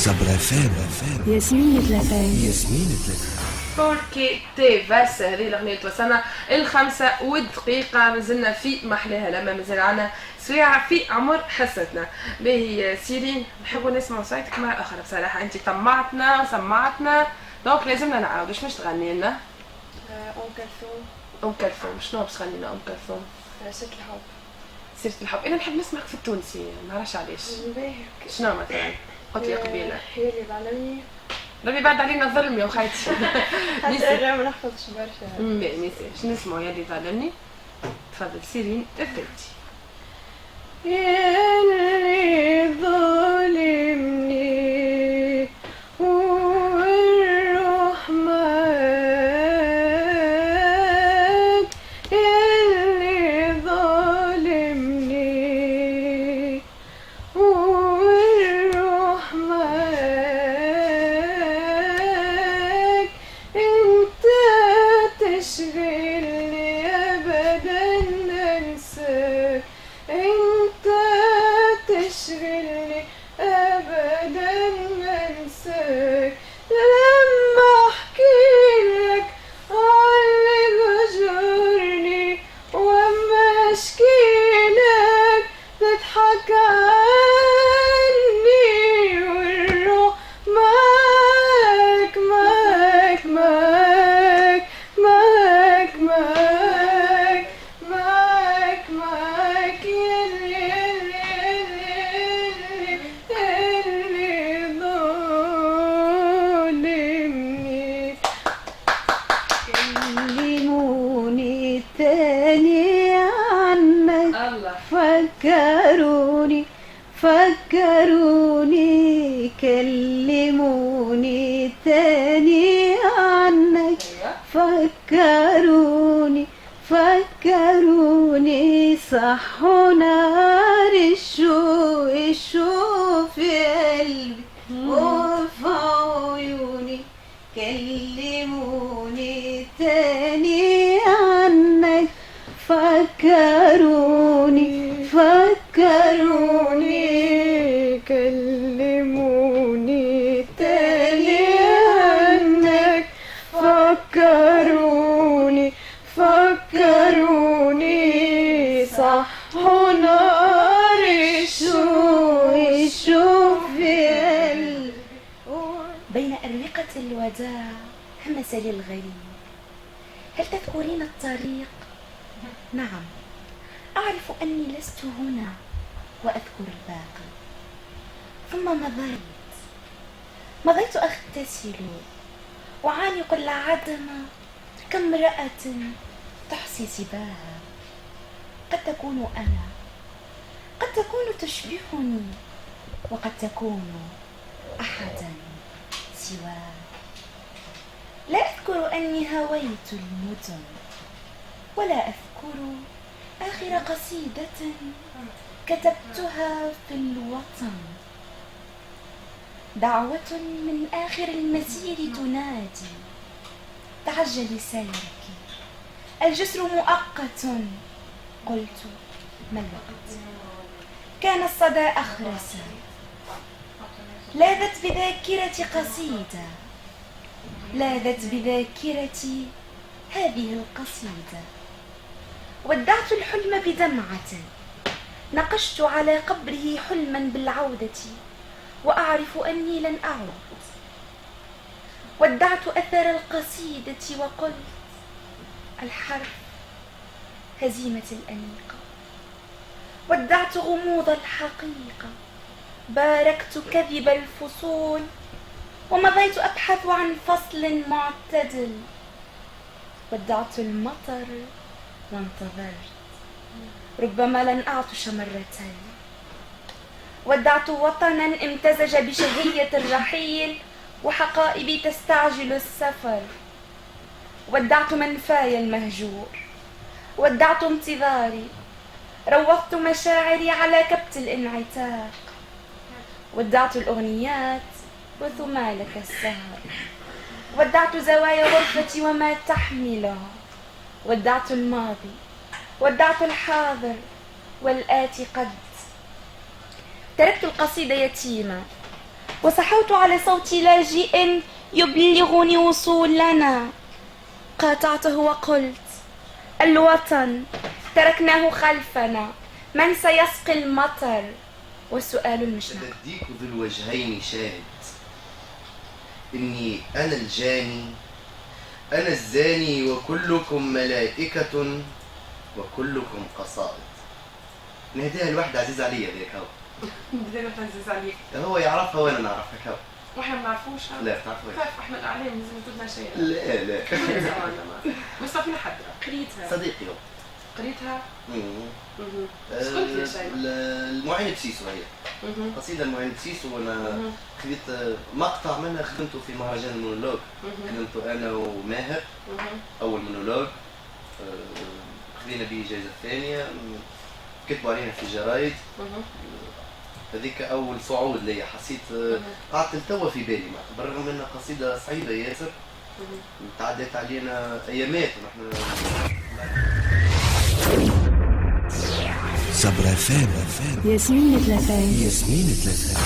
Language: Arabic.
صبرا فام ياسمين ثلاثين ياسمين ثلاثين بوركي تي فاس. هذه الاغنيه توصلنا الخمسة والدقيقة، مازلنا في محلاها لما مازال عنا سريعة في عمر حصتنا. باهي سيرين، نحبوا نسمعوا صوتك مرة أخرى بصراحة، أنت طمعتنا وسمعتنا دونك لازمنا نعاود. واش باش تغني لنا؟ أم كلثوم. أم كلثوم، شنو باش تغني لنا أم كلثوم؟ سيرة الحب. سيرة الحب، أنا نحب نسمعك في التونسي، ما نعرفش علاش. شنو مثلا؟ قلت لي قبيلة. هي اللي ظلمني. ربي بعد علينا الظلم يا خايتي. حتى أنا ما نحفظش برشا. ميساج نسمعوا يا اللي ظلمني. تفضل سيرين الثلثي. يا اللي ظلمني والروح معاك، يا اللي ظلمني والروح معاك، انت تشغلني ابدا انساك، انت تشغلني ابدا انساك، لما احكي لك عاللي غجرني واما اشكي لك تضحك عني، والروح معاك معاك معاك معاك معاك معاك معاك، يلي ظلمني. كلموني تاني عنك، الله فكروني فكروني، كلموني تاني عنك، فكروني فكروني، صحوا نار الشوق في قلبي وفي عيوني، كلموني تاني عنك، فكروني فكروني، كلموني تاني عنك، فكروني فكروني، صحوا نار الشوق في قلبي. بين أروقة الوداع همس لي الغريب، هل تذكرين الطريق؟ نعم، أعرف أني لست هنا وأذكر الباقي. ثم مضيت أغتسل وعانق العدم كامرأة تحصي سباها. قد تكون أنا، قد تكون تشبهني، وقد تكون أحدا سواك. لا أذكر أني هويت المدن، ولا أذكر آخر قصيدة كتبتها في الوطن. دعوة من آخر المسير تنادي، تعجلي سيرك، الجسر مؤقت. قلت ما الوقت؟ كان الصدى أخرس، لاذت بذاكرتي قصيدة، لاذت بذاكرتي هذه القصيدة. ودعت الحلم بدمعة، نقشت على قبره حلما بالعودة، وأعرف أني لن أعود. ودعت أثر القصيدة وقلت الحرف هزيمة الأنيقة. ودعت غموض الحقيقة، باركت كذب الفصول، ومضيت أبحث عن فصل معتدل. ودعت المطر وانتظرت، ربما لن أعطش مرتين. ودعت وطنا امتزج بشهية الرحيل وحقائبي تستعجل السفر. ودعت منفاي المهجور، ودعت انتظاري، روضت مشاعري على كبت الانعتاق. ودعت الأغنيات وثمالك السهر، ودعت زوايا غرفتي وما تحمله. ودعت الماضي، ودعت الحاضر والآتي. قد تركت القصيدة يتيمة، وصحوت على صوت لاجئ يبلغني وصولنا. قاطعته وقلت: الوطن تركناه خلفنا، من سيسقي المطر؟ والسؤال المشنق: الديك ذو الوجهين شاهد إني أنا الجاني، أنا الزاني، وكلكم ملائكة وكلكم قصائد. نهديها الواحد عزيز عليا ذيك هو. بدنا نعزز عليك. هو يعرفها وأنا نعرفها هو. واحنا ما نعرفوش. لا تعرفوش. تعرف احنا الاعلام لازم تقولنا شيء. لا لا. مش صافي حد قريتها. صديقي هو. قريتها. قلت يا شيخ؟ المعين بسيسو هي. قصيدة المعين بسيسو، وانا خذيت مقطع منها خدمته في مهرجان المونولوج. خدمته انا وماهر اول مونولوج، خذينا به جائزة ثانية، كتبوا علينا في الجرايد. هذيك اول صعود ليا، حسيت قعدت لتوا في بالي، بالرغم انها قصيدة صعيبة ياسر، تعدت علينا ايامات ونحن صبر فام ياسمين ثلاثين. ياسمين ثلاثة.